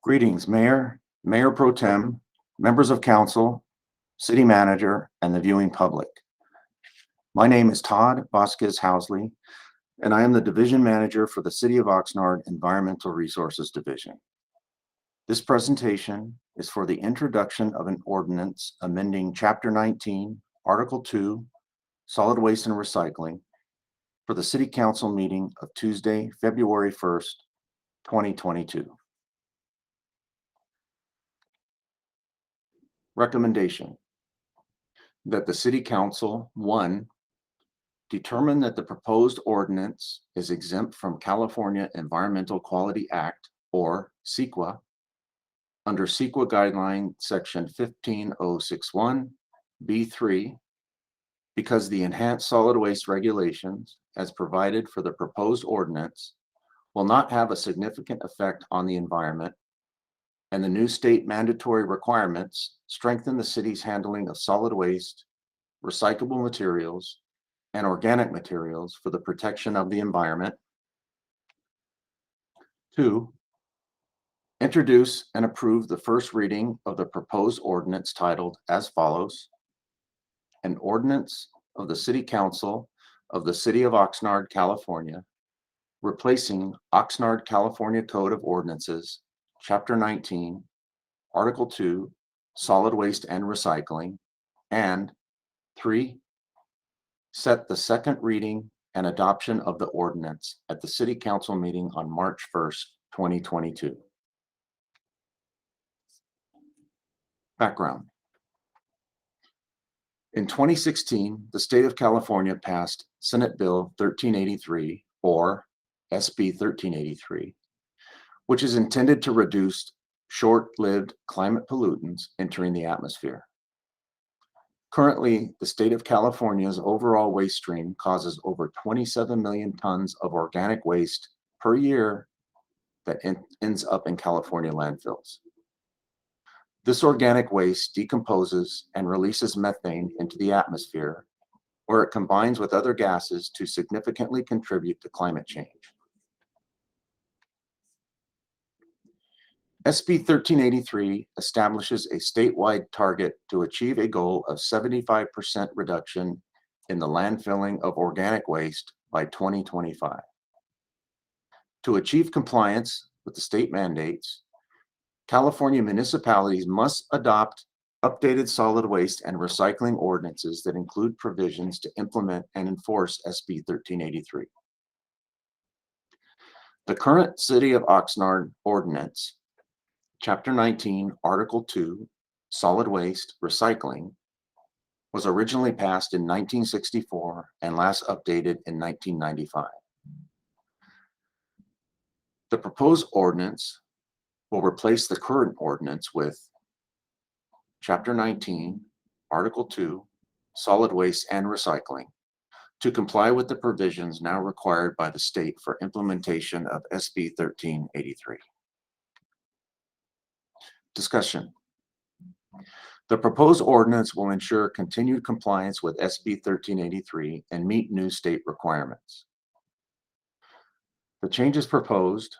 Greetings, Mayor, Mayor Pro Tem, members of council, city manager, and the viewing public. My name is Todd Vasquez Housley, and I am the Division Manager for the City of Oxnard Environmental Resources Division. This presentation is for the introduction of an ordinance amending Chapter 19, Article 2, Solid Waste and Recycling, for the City Council meeting of Tuesday, February 1st, 2022. Recommendation that the City Council, 1, determine that the proposed ordinance is exempt from California Environmental Quality Act, or CEQA, under CEQA Guideline Section 15061 B3, because the enhanced solid waste regulations as provided for the proposed ordinance will not have a significant effect on the environment, and the new state mandatory requirements strengthen the city's handling of solid waste, recyclable materials, and organic materials for the protection of the environment. 2, introduce and approve the first reading of the proposed ordinance titled as follows: an ordinance of the City Council of the City of Oxnard, California, replacing Oxnard, California Code of Ordinances, Chapter 19, Article 2, Solid Waste and Recycling, and 3, set the second reading and adoption of the ordinance at the City Council meeting on March 1st, 2022. Background. In 2016, the state of California passed Senate Bill 1383, or SB 1383, which is intended to reduce short-lived climate pollutants entering the atmosphere. Currently, the state of California's overall waste stream causes over 27 million tons of organic waste per year that ends up in California landfills. This organic waste decomposes and releases methane into the atmosphere, where it combines with other gases to significantly contribute to climate change. SB 1383 establishes a statewide target to achieve a goal of 75% reduction in the landfilling of organic waste by 2025. To achieve compliance with the state mandates, California municipalities must adopt updated solid waste and recycling ordinances that include provisions to implement and enforce SB 1383. The current City of Oxnard ordinance, Chapter 19, Article 2, Solid Waste Recycling, was originally passed in 1964 and last updated in 1995. The proposed ordinance will replace the current ordinance with Chapter 19, Article 2, Solid Waste and Recycling, to comply with the provisions now required by the state for implementation of SB 1383. Discussion. The proposed ordinance will ensure continued compliance with SB 1383 and meet new state requirements. The changes proposed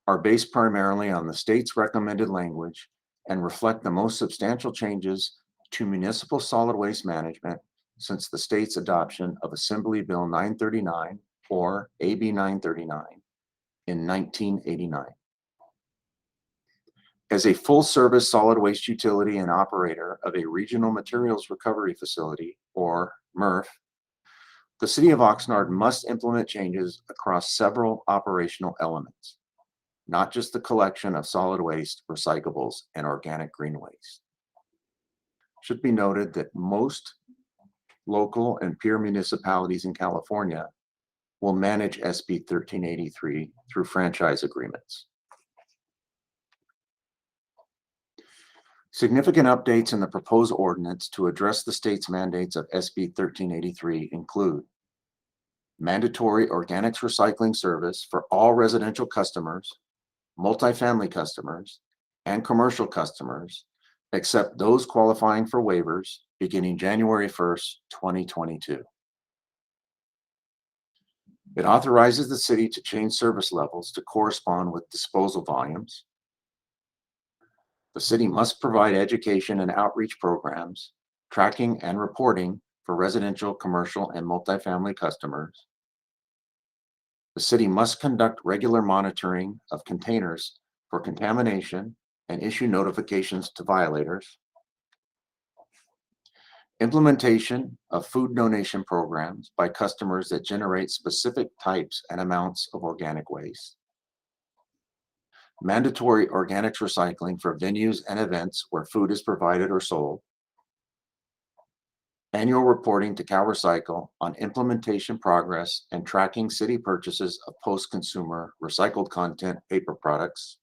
are based primarily on the state's recommended language and reflect the most substantial changes to municipal solid waste management since the state's adoption of Assembly Bill 939, or AB 939, in 1989. As a full-service solid waste utility and operator of a regional materials recovery facility, or MRF, the City of Oxnard must implement changes across several operational elements, not just the collection of solid waste, recyclables, and organic green waste. It should be noted that most local and peer municipalities in California will manage SB 1383 through franchise agreements. Significant updates in the proposed ordinance to address the state's mandates of SB 1383 include mandatory organics recycling service for all residential customers, multifamily customers, and commercial customers, except those qualifying for waivers beginning January 1st, 2022. It authorizes the city to change service levels to correspond with disposal volumes. The city must provide education and outreach programs, tracking and reporting for residential, commercial, and multifamily customers. The city must conduct regular monitoring of containers for contamination and issue notifications to violators. Implementation of food donation programs by customers that generate specific types and amounts of organic waste. Mandatory organics recycling for venues and events where food is provided or sold. Annual reporting to CalRecycle on implementation progress and tracking city purchases of post-consumer recycled content paper products.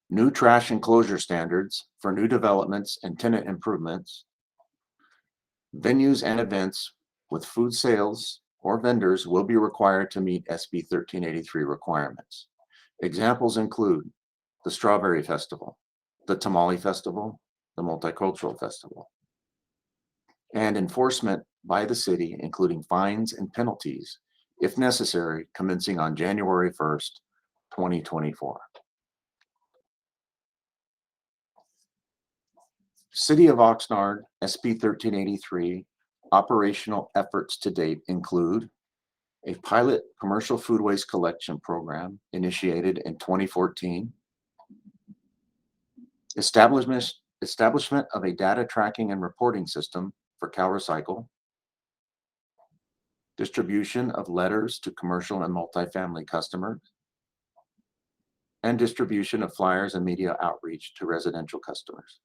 New trash enclosure standards for new developments and tenant improvements. Venues and events with food sales or vendors will be required to meet SB 1383 requirements. Examples include the Strawberry Festival, the Tamale Festival, the Multicultural Festival. And enforcement by the city, including fines and penalties, if necessary, commencing on January 1st, 2024. City of Oxnard, SB 1383, operational efforts to date include a pilot commercial food waste collection program initiated in 2014, establishment of a data tracking and reporting system for CalRecycle, distribution of letters to commercial and multifamily customers, and distribution of flyers and media outreach to residential customers,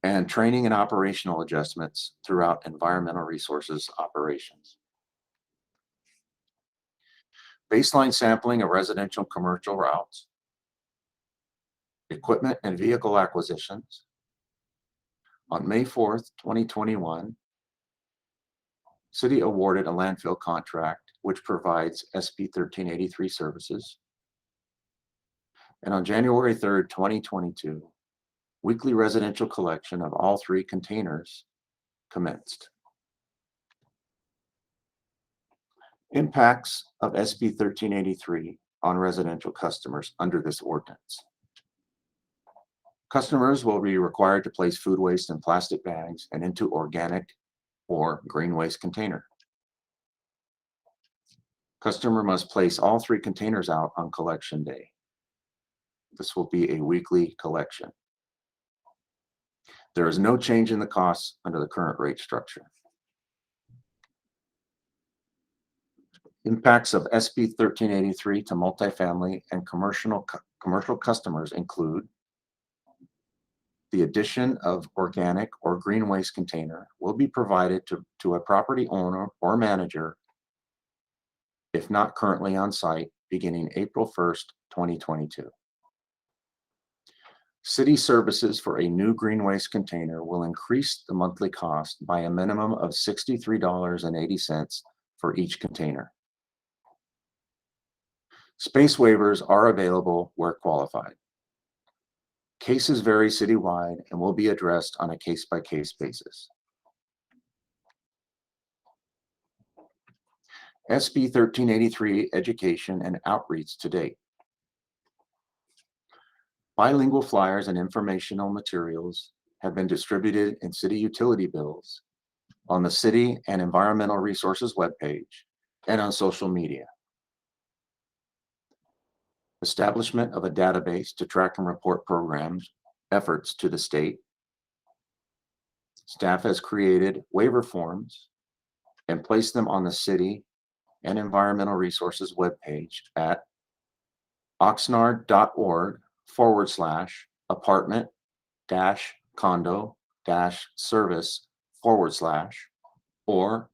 and training and operational adjustments throughout environmental resources operations. Baseline sampling of residential commercial routes, equipment and vehicle acquisitions. On May 4th, 2021, City awarded a landfill contract which provides SB 1383 services. And on January 3rd, 2022, weekly residential collection of all 3 containers commenced. Impacts of SB 1383 on residential customers under this ordinance. Customers will be required to place food waste in plastic bags and into organic or green waste container. Customer must place all 3 containers out on collection day. This will be a weekly collection. There is no change in the costs under the current rate structure. Impacts of SB 1383 to multifamily and commercial customers include the addition of organic or green waste container will be provided to a property owner or manager if not currently on site beginning April 1st, 2022. City services for a new green waste container will increase the monthly cost by a minimum of $63.80 for each container. Space waivers are available where qualified. Cases vary citywide and will be addressed on a case-by-case basis. SB 1383 education and outreach to date. Bilingual flyers and informational materials have been distributed in city utility bills, on the city and environmental resources webpage, and on social media. Establishment of a database to track and report programs efforts to the state. Staff has created waiver forms and placed them on the city and environmental resources webpage at oxnard.org/apartment-condo-service/ or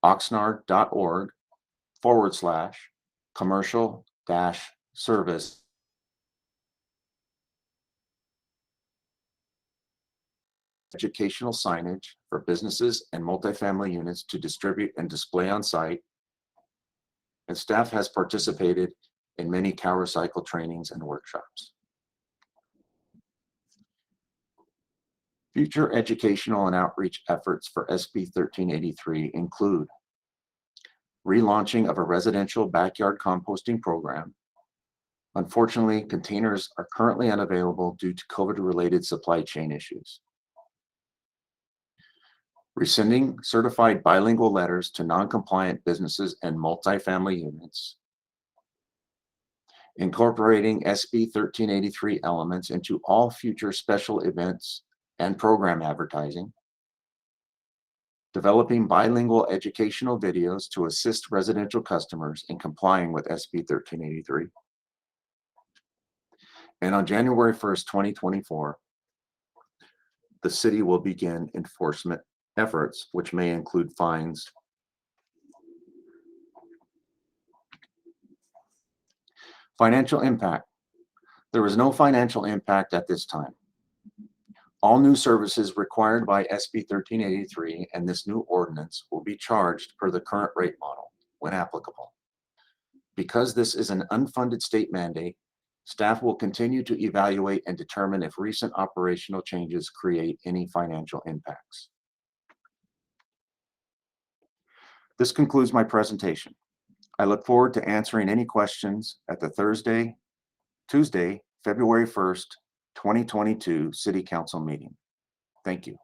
oxnard.org/commercial-service educational signage for businesses and multifamily units to distribute and display on site. And staff has participated in many CalRecycle trainings and workshops. Future educational and outreach efforts for SB 1383 include relaunching of a residential backyard composting program, Unfortunately, containers are currently unavailable due to COVID-related supply chain issues. Rescinding certified bilingual letters to non-compliant businesses and multifamily units. Incorporating SB 1383 elements into all future special events and program advertising. Developing bilingual educational videos to assist residential customers in complying with SB 1383. And on January 1st, 2024, the city will begin enforcement efforts, which may include fines. Financial impact. There is no financial impact at this time. All new services required by SB 1383 and this new ordinance will be charged per the current rate model when applicable. Because this is an unfunded state mandate, staff will continue to evaluate and determine if recent operational changes create any financial impacts. This concludes my presentation. I look forward to answering any questions at the Tuesday, February 1st, 2022 City Council meeting. Thank you.